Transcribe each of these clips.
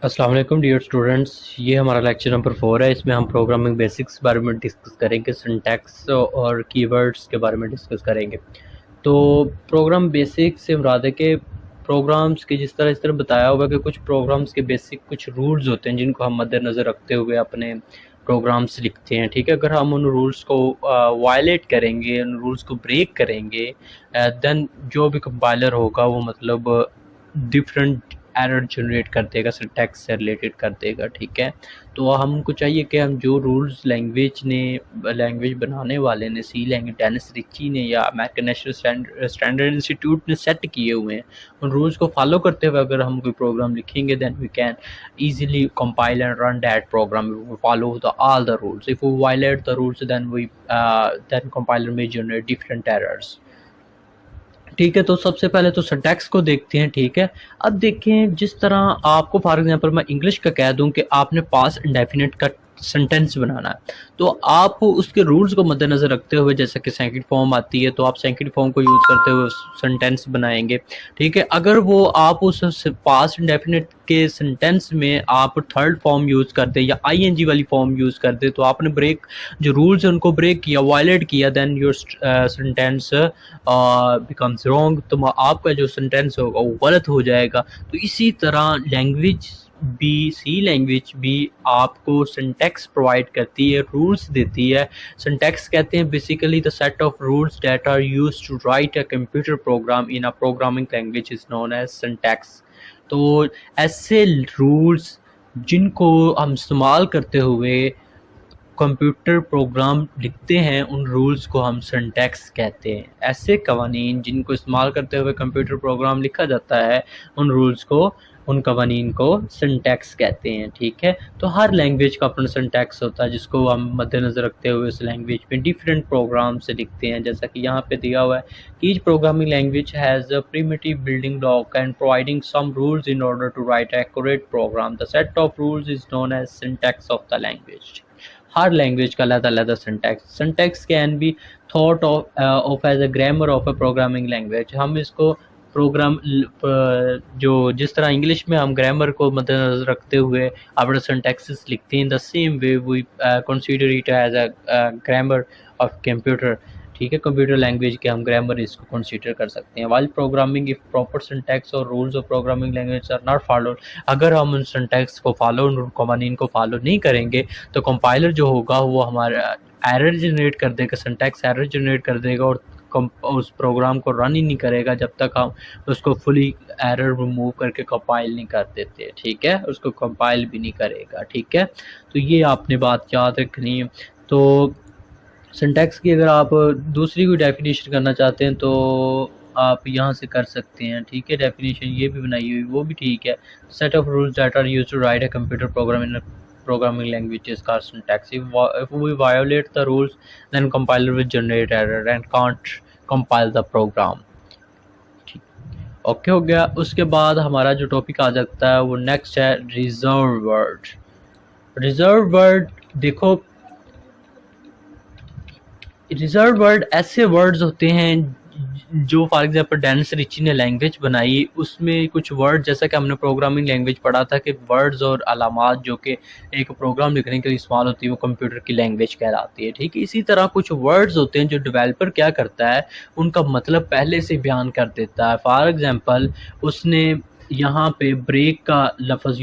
अस्सलाम वालेकुम dear students. ये हमारा लेक्चर नंबर 4 है। इसमें हम प्रोग्रामिंग बेसिक्स के बारे में डिस्कस करेंगे, सिंटैक्स और कीवर्ड्स के बारे में डिस्कस करेंगे। तो प्रोग्राम बेसिक से मुराद है कि प्रोग्राम्स के इस तरह बताया हुआ है कि कुछ प्रोग्राम्स के बेसिक कुछ रूल्स होते हैं जिनको हम मद्देनज़र रखते हुए अपने प्रोग्राम्स लिखते हैं। ठीक है, अगर हम उन रूल्स को वायलेट करेंगे, उन रूल्स को ब्रेक करेंगे, देन जो भी कंपाइलर होगा वो मतलब डिफरेंट एरर जनरेट कर देगा, सिंटैक्स से रिलेटेड कर देगा। ठीक है, तो हमको चाहिए कि हम जो रूल्स लैंग्वेज बनाने वाले ने, सी लैंग्वेज डेनिस रिची ने या अमेरिकन नेशनल स्टैंडर्ड इंस्टीट्यूट ने सेट किए हुए हैं, उन रूल्स को फॉलो करते हुए अगर हम कोई प्रोग्राम लिखेंगे then we can easily compile and run that program if we follow all the rules. If we violate the rules then compiler may generate different errors. ठीक है, तो सबसे पहले तो सिंटैक्स को देखते हैं। ठीक है, अब देखें, जिस तरह आपको फॉर एग्जांपल मैं इंग्लिश का कह दूं कि आपने पास्ट इंडेफिनिट का सेंटेंस बनाना है, तो आप उसके रूल्स को मद्देनज़र रखते हुए, जैसे कि सेकंड फॉर्म आती है तो आप सेकंड फॉर्म को यूज़ करते हुए सेंटेंस बनाएंगे। ठीक है, अगर वो आप उस पास्ट इंडेफिनिट के सेंटेंस में आप थर्ड फॉर्म यूज़ कर दे या आईएनजी वाली फॉर्म यूज़ कर दे, तो आपने जो रूल्स है उनको ब्रेक किया, वायलेट किया, then your sentence becomes wrong. तो आपका जो सेंटेंस होगा वो गलत हो जाएगा। तो इसी तरह सी लैंग्वेज भी आपको सिंटैक्स प्रोवाइड करती है, रूल्स देती है। सिंटैक्स कहते हैं basically the set of rules that are used to write a computer program in a programming language is known as syntax. तो ऐसे रूल्स जिनको हम इस्तेमाल करते हुए कंप्यूटर प्रोग्राम लिखते हैं, उन रूल्स को हम सिंटैक्स कहते हैं। ऐसे कवानीन जिनको इस्तेमाल करते हुए कंप्यूटर प्रोग्राम लिखा जाता है, उन कवानीन को सिंटैक्स कहते हैं। ठीक है, तो हर लैंग्वेज का अपना सिंटैक्स होता है जिसको हम मद्देनज़र रखते हुए उस लैंग्वेज में डिफरेंट प्रोग्राम से लिखते हैं। जैसा कि यहाँ पे दिया हुआ है, each programming language has a primitive building block and providing some rules in order to write accurate program. The set of rules is known as syntax of the language. हर लैंग्वेज का अलग-अलग syntax can be thought of as a grammar of a programming language. हम इसको जो जिस तरह English में हम ग्रामर को मद्देनज़र रखते हुए अपना सिंटैक्सेस लिखते हैं, the same way we consider it as a grammar of computer. ठीक है, कंप्यूटर लैंग्वेज के हम ग्रामर इसको कंसीडर कर सकते हैं। While programming if proper syntax और rules of programming language are not followed, अगर हम उन सिंटैक्स को फॉलो, उन कवानीन को फॉलो नहीं करेंगे तो कंपाइलर जो होगा वो हमारा एरर जनरेट कर देगा, सिंटैक्स एरर जनरेट कर देगा और उस प्रोग्राम को रन ही नहीं करेगा जब तक हम उसको फुली एरर रिमूव करके कंपाइल नहीं कर देते। ठीक है, उसको कंपाइल भी नहीं करेगा। ठीक है, तो ये आपने बात याद रखनी है। तो सिंटैक्स की अगर आप दूसरी कोई डेफिनेशन करना चाहते हैं तो आप यहाँ से कर सकते हैं। ठीक है, डेफिनेशन ये भी बनाई हुई वो भी ठीक है। Set of rules that are used to write a computer program in programming language is called syntax. If we violate the rules, then compiler will generate error and can't compile the program. Okay हो गया। उसके बाद हमारा जो topic आ जाता है वो next है रिजर्व वर्ड। रिजर्व वर्ड देखो, रिजर्व वर्ड ऐसे वर्ड्स होते हैं जो फॉर एग्जांपल डेनिस रिची ने लैंग्वेज बनाई, उसमें कुछ वर्ड, जैसा कि हमने प्रोग्रामिंग लैंग्वेज पढ़ा था कि वर्ड्स और अलामात जो कि एक प्रोग्राम लिखने के लिए इस्तेमाल होती है वो कंप्यूटर की लैंग्वेज कहलाती है। ठीक है, इसी तरह कुछ वर्ड्स होते हैं जो डेवलपर क्या करता है, उनका मतलब पहले से बयान कर देता है। फॉर एग्जाम्पल उसने यहाँ पे ब्रेक का लफ्ज़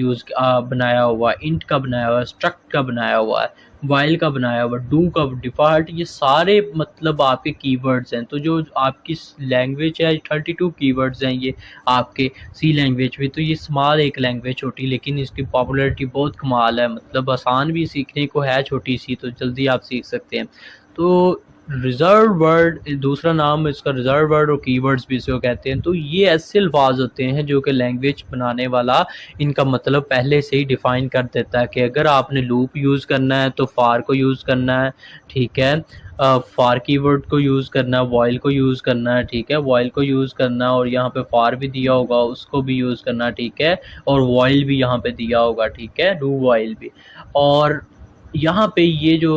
बनाया हुआ, इंट का बनाया हुआ, स्ट्रक्ट का बनाया हुआ है, वाइल का बनाया हुआ, डू का, डिफ़ॉल्ट, ये सारे मतलब आपके कीवर्ड्स हैं। तो जो आपकी लैंग्वेज है 32 कीवर्ड्स हैं ये आपके सी लैंग्वेज में। तो ये स्मॉल एक लैंग्वेज छोटी, लेकिन इसकी पॉपुलैरिटी बहुत कमाल है, मतलब आसान भी सीखने को है, छोटी सी, तो जल्दी आप सीख सकते हैं। तो रिजर्व वर्ड दूसरा नाम इसका रिजर्व वर्ड और कीवर्ड्स भी इसको कहते हैं। तो ये ऐसे अल्फाज होते हैं जो कि लैंग्वेज बनाने वाला इनका मतलब पहले से ही डिफ़ाइन कर देता है कि अगर आपने लूप यूज़ करना है तो फार को यूज़ करना है। ठीक है, फार कीवर्ड को यूज़ करना है, वॉइल को यूज़ करना है। ठीक है, वॉइल को यूज़ करना है और यहाँ पे फार भी दिया होगा उसको भी यूज़ करना है। ठीक है, और वॉइल भी यहाँ पे दिया होगा। ठीक है, डू वॉइल भी। और यहाँ पे ये जो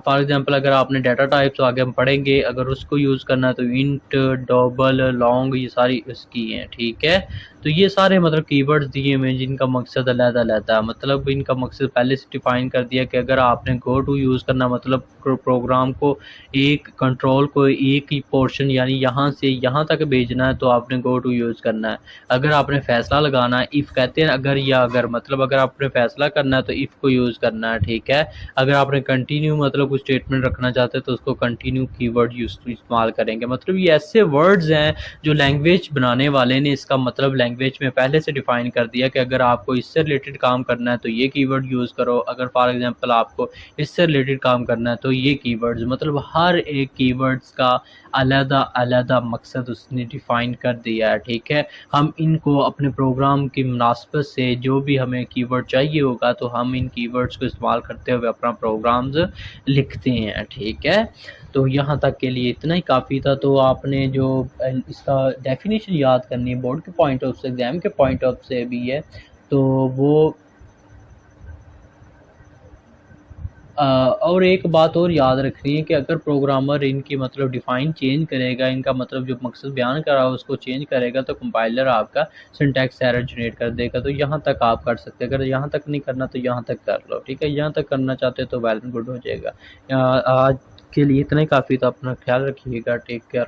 फॉर एग्जांपल अगर आपने डाटा टाइप्स आगे हम पढ़ेंगे, अगर उसको यूज़ करना है तो इंट, डबल, लॉन्ग, ये सारी इसकी हैं। ठीक है, तो ये सारे मतलब कीवर्ड्स दिए हुए हैं जिनका मकसद अलग-अलग है, मतलब इनका मकसद पहले से डिफ़ाइन कर दिया कि अगर आपने गो टू यूज़ करना मतलब प्रोग्राम को एक कंट्रोल को एक ही पोर्शन यानी यहाँ से यहाँ तक भेजना है तो आपने गो टू यूज़ करना है। अगर आपने फ़ैसला लगाना है, इफ़ कहते हैं अगर या अगर, मतलब अगर आपने फ़ैसला करना है तो इफ़ को यूज़ करना है, ठीक है। अगर आपने कंटिन्यू मतलब कुछ स्टेटमेंट रखना चाहते हैं तो उसको कंटिन्यू कीवर्ड इस्तेमाल करेंगे। मतलब ये ऐसे वर्ड्स हैं जो लैंग्वेज बनाने वाले ने इसका मतलब लैंग्वेज में पहले से डिफ़ाइन कर दिया कि अगर आपको इससे रिलेटेड काम करना है तो ये कीवर्ड यूज़ करो, अगर फॉर एग्ज़ाम्पल आपको इससे रिलेटेड काम करना है तो ये कीवर्ड्स, मतलब हर एक कीवर्ड्स का अलग-अलग मकसद उसने डिफ़ाइन कर दिया है, ठीक है। हम इनको अपने प्रोग्राम की मुनासबत से जो भी हमें कीवर्ड चाहिए होगा तो हम इन कीवर्ड्स को इस्तेमाल करते हुए अपना प्रोग्राम्स लिखते हैं, ठीक है। तो यहाँ तक के लिए इतना ही काफ़ी था। तो आपने जो इसका डेफिनेशन याद करनी है बोर्ड के पॉइंट ऑफ से, एग्ज़ाम के पॉइंट ऑफ से भी है, तो वो और एक बात और याद रखनी है कि अगर प्रोग्रामर इनकी मतलब डिफ़ाइन चेंज करेगा, इनका मतलब जो मकसद बयान कर रहा है उसको चेंज करेगा तो कंपाइलर आपका सिंटैक्स एरर जनरेट कर देगा। तो यहाँ तक आप कर सकते हैं, अगर यहाँ तक नहीं करना तो यहाँ तक कर लो, ठीक है। यहाँ तक करना चाहते हो तो वेल एंड गुड हो जाएगा। आज के लिए इतना ही काफ़ी था, अपना ख्याल रखिएगा, टेक केयर।